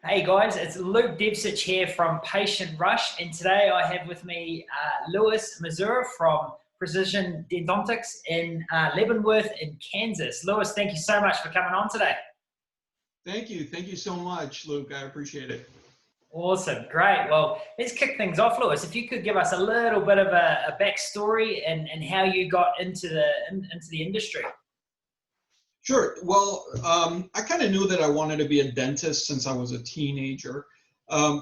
Hey guys, it's Luke Debsich here from Patient Rush, and today I have with me Luis Missura from Precision Dentontics in Leavenworth in Kansas. Luis, thank you so much for coming on today. Thank you. Thank you so much, Luke. I appreciate it. Awesome, great. Well, let's kick things off, Luis. If you could give us a little bit of a backstory and how you got into the industry. Sure. Well, I kind of knew that I wanted to be a dentist since I was a teenager. Um,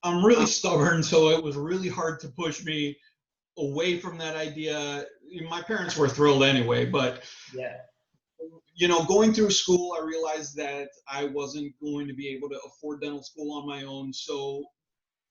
I'm really stubborn, so it was really hard to push me away from that idea. My parents were thrilled anyway, but Yeah. going through school, I realized that I wasn't going to be able to afford dental school on my own. So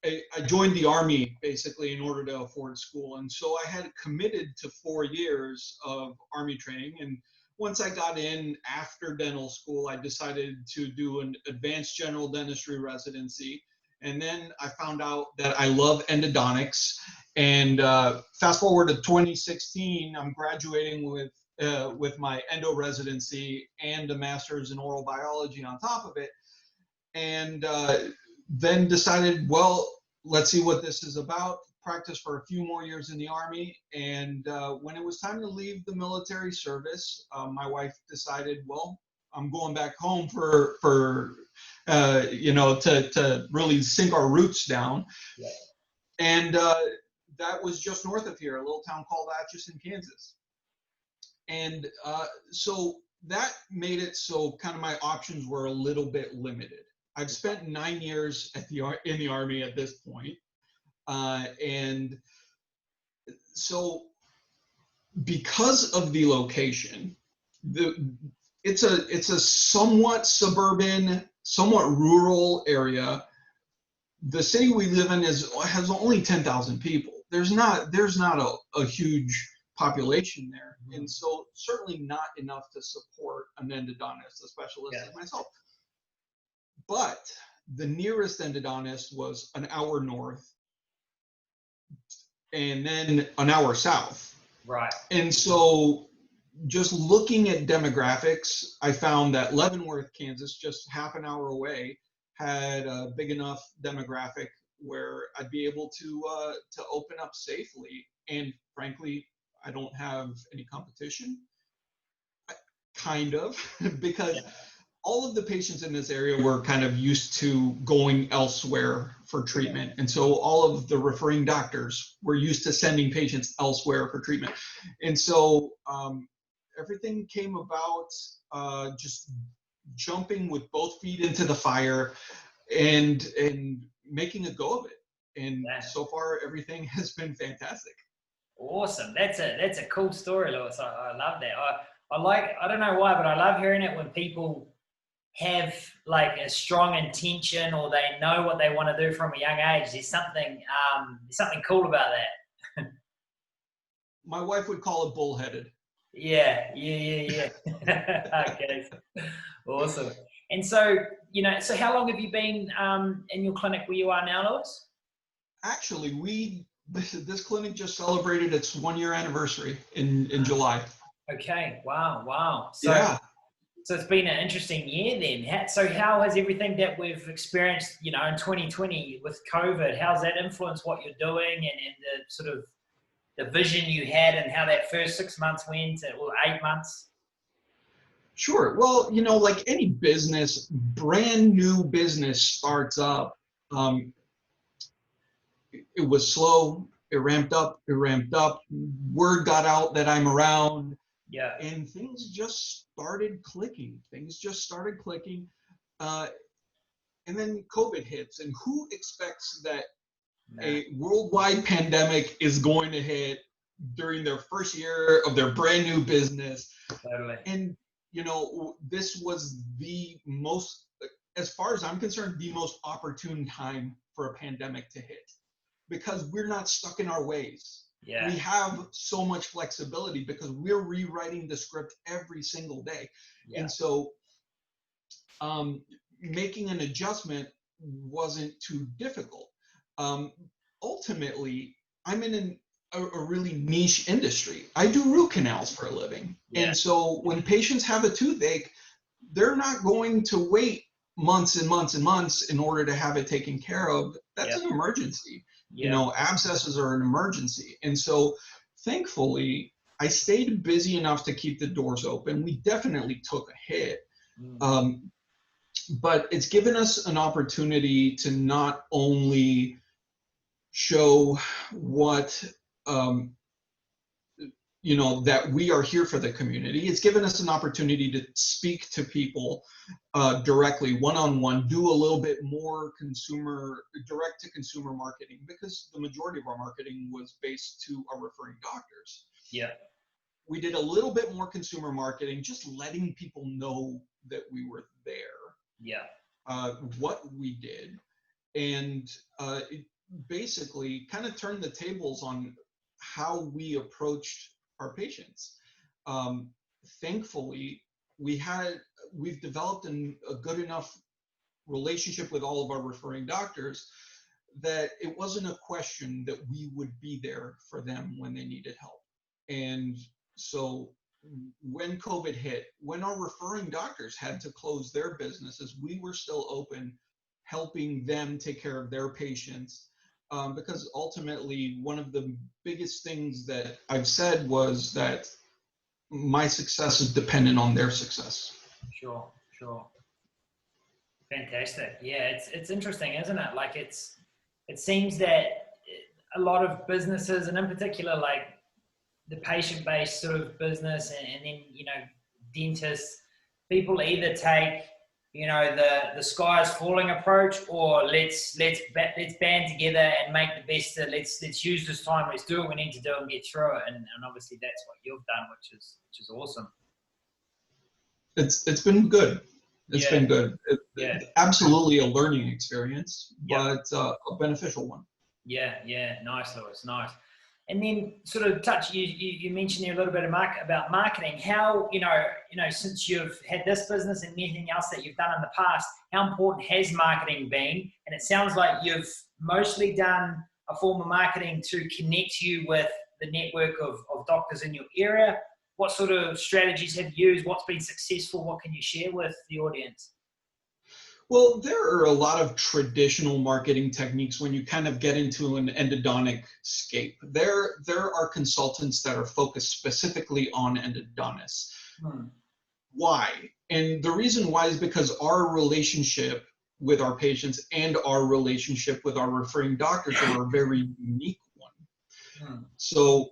I joined the Army basically in order to afford school. And so I had committed to 4 years of Army training. And once I got in after dental school, I decided to do an advanced general dentistry residency. And then I found out that I love endodontics. And fast forward to 2016, I'm graduating with my endo residency and a master's in oral biology on top of it. And then decided, well, let's see what this is about. Practice for a few more years in the Army. And when it was time to leave the military service, my wife decided, well, I'm going back home to really sink our roots down. Yeah. And that was just north of here, a little town called Atchison, Kansas. And so that made it so kind of my options were a little bit limited. I've spent 9 years in the Army at this point. And so because of the location, it's a somewhat suburban, somewhat rural area. The city we live in has only 10,000 people. There's not a huge population there. And so certainly not enough to support an endodontist, a specialist like myself. But the nearest endodontist was an hour north and then an hour south. Right. And so just looking at demographics, I found that Leavenworth, Kansas, just half an hour away, had a big enough demographic where I'd be able to open up safely. And frankly, I don't have any competition, kind of, because all of the patients in this area were kind of used to going elsewhere for treatment. And so all of the referring doctors were used to sending patients elsewhere for treatment. And so everything came about just jumping with both feet into the fire and making a go of it. And so far, everything has been fantastic. Awesome. That's a cool story, Luis. I love that. I don't know why, but I love hearing it when people have like a strong intention or they know what they want to do from a young age. There's something cool about that. My wife would call it bullheaded. Yeah. Okay. Awesome. And so, so how long have you been in your clinic where you are now, Luis? Actually, this clinic just celebrated its 1-year anniversary in July. Okay. Wow. So it's been an interesting year then. So how has everything that we've experienced, in 2020 with COVID, how's that influenced what you're doing and the sort of the vision you had and how that first 6 months went, or 8 months? Sure. Well, like any business, brand new business starts up. It was slow. It ramped up. Word got out that I'm around. Yeah. And things just started clicking. And then COVID hits. And who expects that a worldwide pandemic is going to hit during their first year of their brand new business? Totally. And, this was the most, as far as I'm concerned, the most opportune time for a pandemic to hit, because we're not stuck in our ways. Yeah. We have so much flexibility because we're rewriting the script every single day. Yeah. And so making an adjustment wasn't too difficult. Ultimately, I'm in a really niche industry. I do root canals for a living. Yeah. And so when patients have a toothache, they're not going to wait months and months and months in order to have it taken care of, that's Yeah. an emergency. Yeah. You know, abscesses are an emergency. And so thankfully, I stayed busy enough to keep the doors open. We definitely took a hit. But it's given us an opportunity to not only show what, you know, that we are here for the community. It's given us an opportunity to speak to people directly, one-on-one, do a little bit more direct-to-consumer marketing, because the majority of our marketing was based to our referring doctors. Yeah. We did a little bit more consumer marketing, just letting people know that we were there. Yeah. What we did, and it basically kind of turned the tables on how we approached our patients. Thankfully, we've developed a good enough relationship with all of our referring doctors that it wasn't a question that we would be there for them when they needed help. And so when COVID hit, when our referring doctors had to close their businesses, we were still open, helping them take care of their patients. Because ultimately, one of the biggest things that I've said was that my success is dependent on their success. Sure. Fantastic. Yeah, it's interesting, isn't it? Like it seems that a lot of businesses, and in particular, like the patient-based sort of business, and then, you know, dentists, people either take, you know, the sky is falling approach, or let's band together and make the best of, let's use this time, let's do what we need to do and get through it. And obviously that's what you've done, which is awesome. It's been good. It's been good. Absolutely a learning experience, but a beneficial one. Yeah. Nice, Luis. Nice. And then sort of you mentioned there a little bit about marketing. How, you know, since you've had this business and anything else that you've done in the past, how important has marketing been? And it sounds like you've mostly done a form of marketing to connect you with the network of doctors in your area. What sort of strategies have you used? What's been successful? What can you share with the audience? Well, there are a lot of traditional marketing techniques when you kind of get into an endodontic scape. There are consultants that are focused specifically on endodontists. Why? And the reason why is because our relationship with our patients and our relationship with our referring doctors are a very unique one. So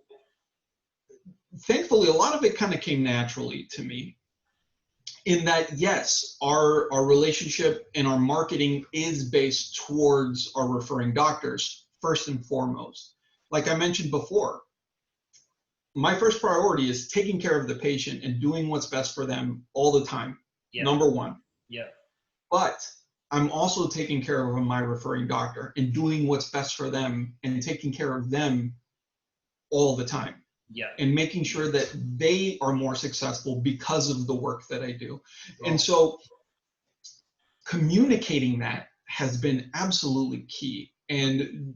thankfully, a lot of it kind of came naturally to me, in that, yes, our relationship and our marketing is based towards our referring doctors, first and foremost. Like I mentioned before, my first priority is taking care of the patient and doing what's best for them all the time. Number one. But I'm also taking care of my referring doctor and doing what's best for them and taking care of them all the time. And making sure that they are more successful because of the work that I do. And so communicating that has been absolutely key, and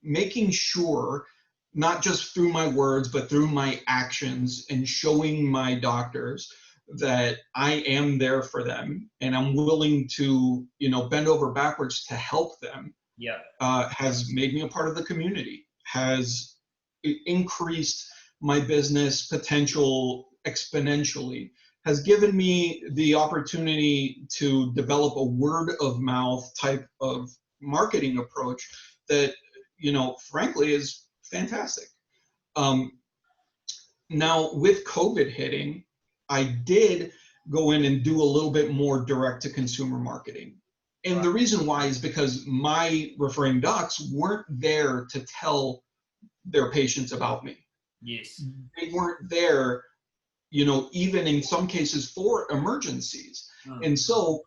making sure, not just through my words, but through my actions, and showing my doctors that I am there for them and I'm willing to, you know, bend over backwards to help them, has made me a part of the community, has increased my business potential exponentially, has given me the opportunity to develop a word of mouth type of marketing approach that, you know, frankly is fantastic. Now with COVID hitting, I did go in and do a little bit more direct to consumer marketing. And the reason why is because my referring docs weren't there to tell their patients about me. They weren't there, you know, even in some cases for emergencies. And so,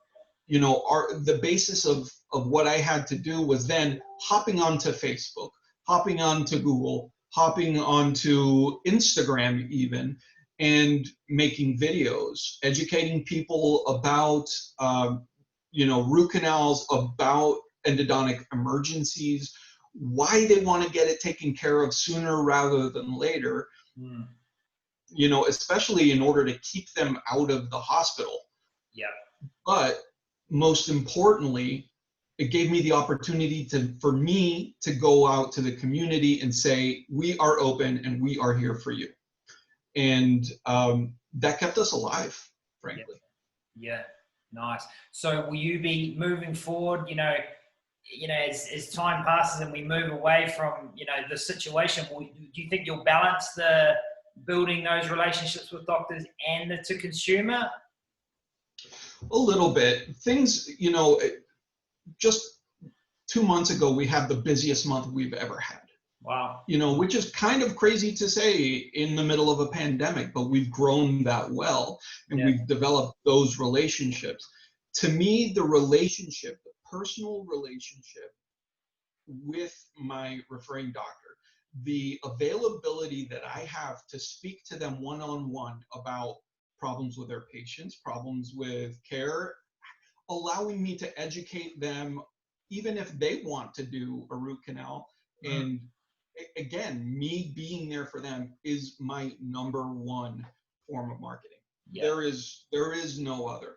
you know, the basis of what I had to do was then hopping onto Facebook, hopping onto Google, hopping onto Instagram even, and making videos, educating people about, you know, root canals, about endodontic emergencies, why they want to get it taken care of sooner rather than later, you know, especially in order to keep them out of the hospital. But most importantly, it gave me the opportunity for me to go out to the community and say, we are open and we are here for you. And that kept us alive, frankly. Yeah, nice. So will you be moving forward, as time passes and we move away from, the situation, do you think you'll balance the building those relationships with doctors and to consumer? A little bit. Things, just 2 months ago, we had the busiest month we've ever had. Wow. Which is kind of crazy to say in the middle of a pandemic, but we've grown that well and we've developed those relationships. To me, the personal relationship with my referring doctor, the availability that I have to speak to them one-on-one about problems with their patients, problems with care, allowing me to educate them, even if they want to do a root canal. And again, me being there for them is my number one form of marketing. There is no other.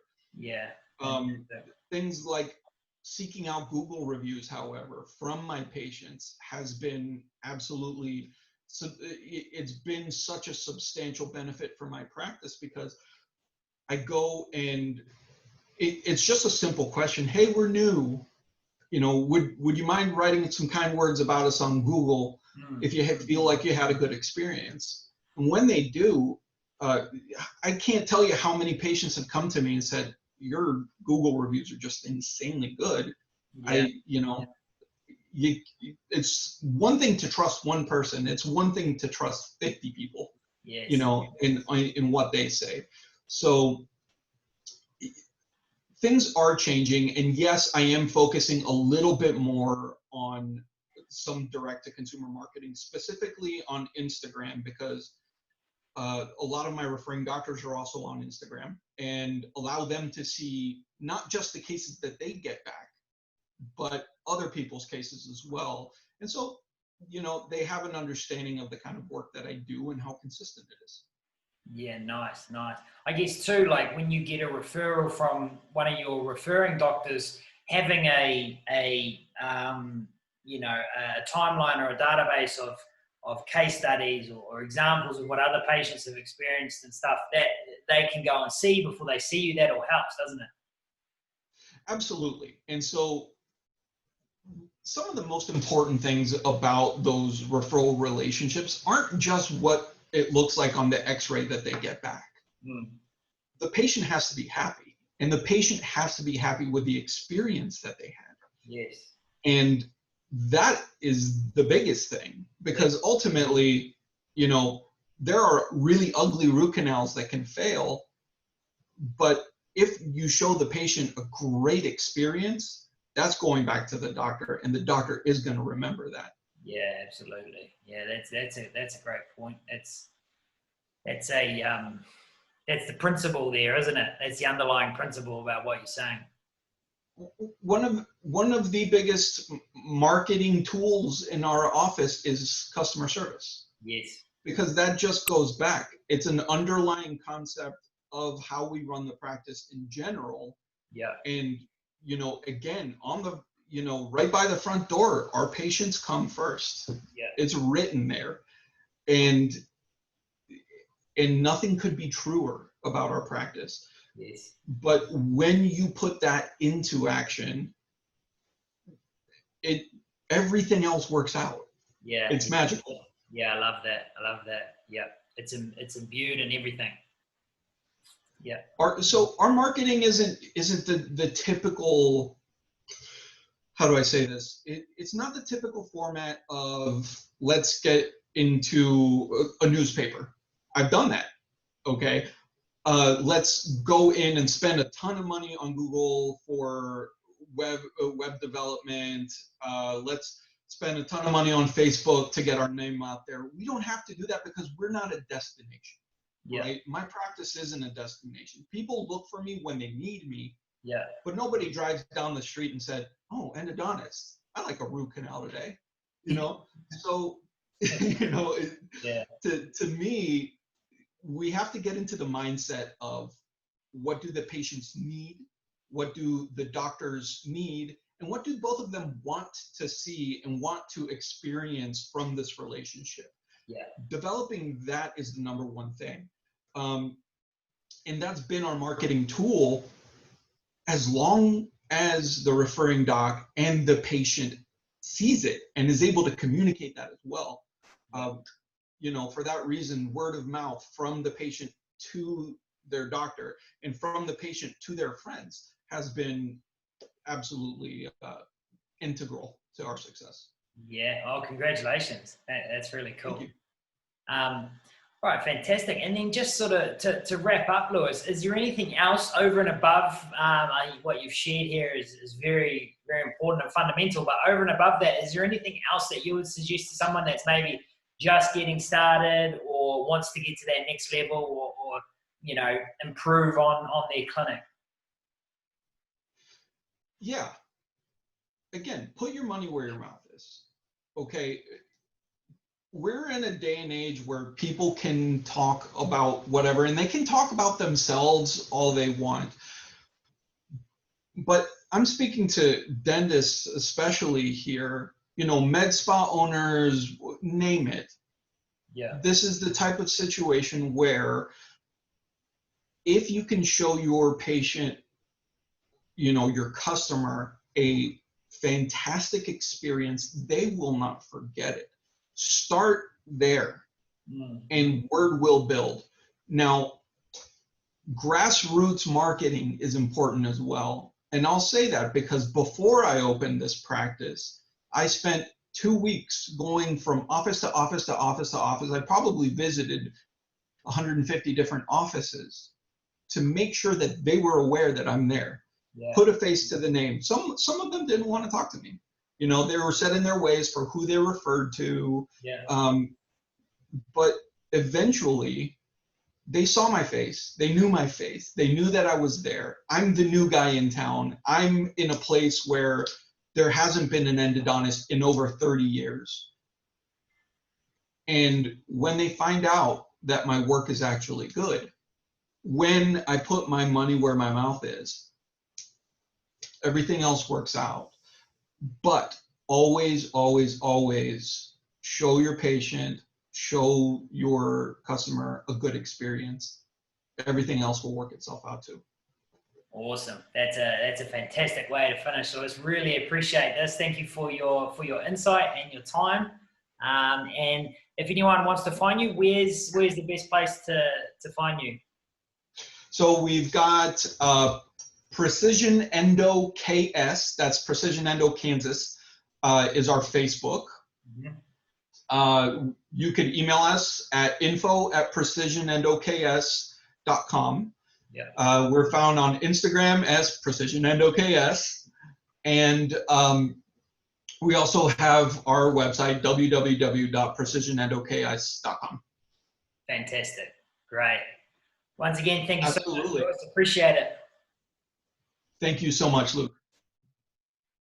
Things like seeking out Google reviews, however, from my patients has been absolutely, it's been such a substantial benefit for my practice, because I go and it's just a simple question. Hey, we're new. Would you mind writing some kind words about us on Google if you feel like you had a good experience? And when they do, I can't tell you how many patients have come to me and said, your Google reviews are just insanely good. It's one thing to trust one person. It's one thing to trust 50 people, in what they say. So things are changing, and yes, I am focusing a little bit more on some direct-to-consumer marketing, specifically on Instagram, because a lot of my referring doctors are also on Instagram, and allow them to see not just the cases that they get back, but other people's cases as well. And so, they have an understanding of the kind of work that I do and how consistent it is. Yeah, nice. I guess too, like when you get a referral from one of your referring doctors, having a timeline or a database of case studies or examples of what other patients have experienced and stuff that they can go and see before they see you, that all helps, doesn't it? Absolutely. And so some of the most important things about those referral relationships aren't just what it looks like on the x-ray that they get back. The patient has to be happy, and the patient has to be happy with the experience that they had. Yes. And that is the biggest thing, because ultimately, there are really ugly root canals that can fail, but if you show the patient a great experience, that's going back to the doctor, and the doctor is going to remember that. Yeah, absolutely. Yeah, that's a great point. That's the principle there, isn't it? That's the underlying principle about what you're saying. One of the biggest marketing tools in our office is customer service. Yes. Because that just goes back. It's an underlying concept of how we run the practice in general. Yeah. And again, on the right by the front door, our patients come first. Yeah. It's written there. And nothing could be truer about our practice. Yes. But when you put that into action, everything else works out. Yeah. It's magical. Yeah, I love that. Yeah. It's imbued in everything. Yeah. Our marketing isn't the typical, how do I say this? It's not the typical format of let's get into a newspaper. I've done that. Okay. Let's go in and spend a ton of money on Google for web development. Let's spend a ton of money on Facebook to get our name out there. We don't have to do that because we're not a destination. Yeah. Right? My practice isn't a destination. People look for me when they need me. Yeah. But nobody drives down the street and said, "Oh, endodontist, I like a root canal today." So yeah. To me, we have to get into the mindset of what do the patients need, what do the doctors need, and what do both of them want to see and want to experience from this relationship. Yeah. Developing that is the number one thing. And that's been our marketing tool as long as the referring doc and the patient sees it and is able to communicate that as well. You know, for that reason, word of mouth from the patient to their doctor and from the patient to their friends has been absolutely integral to our success. Yeah. Oh, congratulations. That's really cool. Thank you. All right, fantastic. And then just sort of to wrap up, Luis, is there anything else over and above what you've shared here is very, very important and fundamental, but over and above that, is there anything else that you would suggest to someone that's maybe just getting started or wants to get to that next level or you know, improve on their clinic? Yeah. Again, put your money where your mouth is. Okay. We're in a day and age where people can talk about whatever, and they can talk about themselves all they want. But I'm speaking to dentists, especially here, you know, med spa owners, name it. Yeah. This is the type of situation where if you can show your patient, you know, your customer a fantastic experience, they will not forget it. Start there and word will build. Now, grassroots marketing is important as well. And I'll say that because before I opened this practice, I spent 2 weeks going from office to office to office to office. I probably visited 150 different offices to make sure that they were aware that I'm there. Yeah. Put a face to the name. Some of them didn't want to talk to me. You know, they were set in their ways for who they referred to. Yeah. But eventually, they saw my face. They knew my face. They knew that I was there. I'm the new guy in town. I'm in a place where there hasn't been an endodontist in over 30 years. And when they find out that my work is actually good, when I put my money where my mouth is, everything else works out. But always, always, always show your patient, show your customer a good experience. Everything else will work itself out too. Awesome. That's a fantastic way to finish. So I really appreciate this. Thank you for your insight and your time. And if anyone wants to find you, where's the best place to find you? So we've got Precision Endo KS. That's Precision Endo Kansas is our Facebook. Mm-hmm. You can email us at info@precisionendoks.com. Yeah. We're found on Instagram as Precision Endo KS. And we also have our website, www.precisionendoks.com. Fantastic. Great. Once again, thank you Absolutely. so much. Appreciate it. Thank you so much, Luke.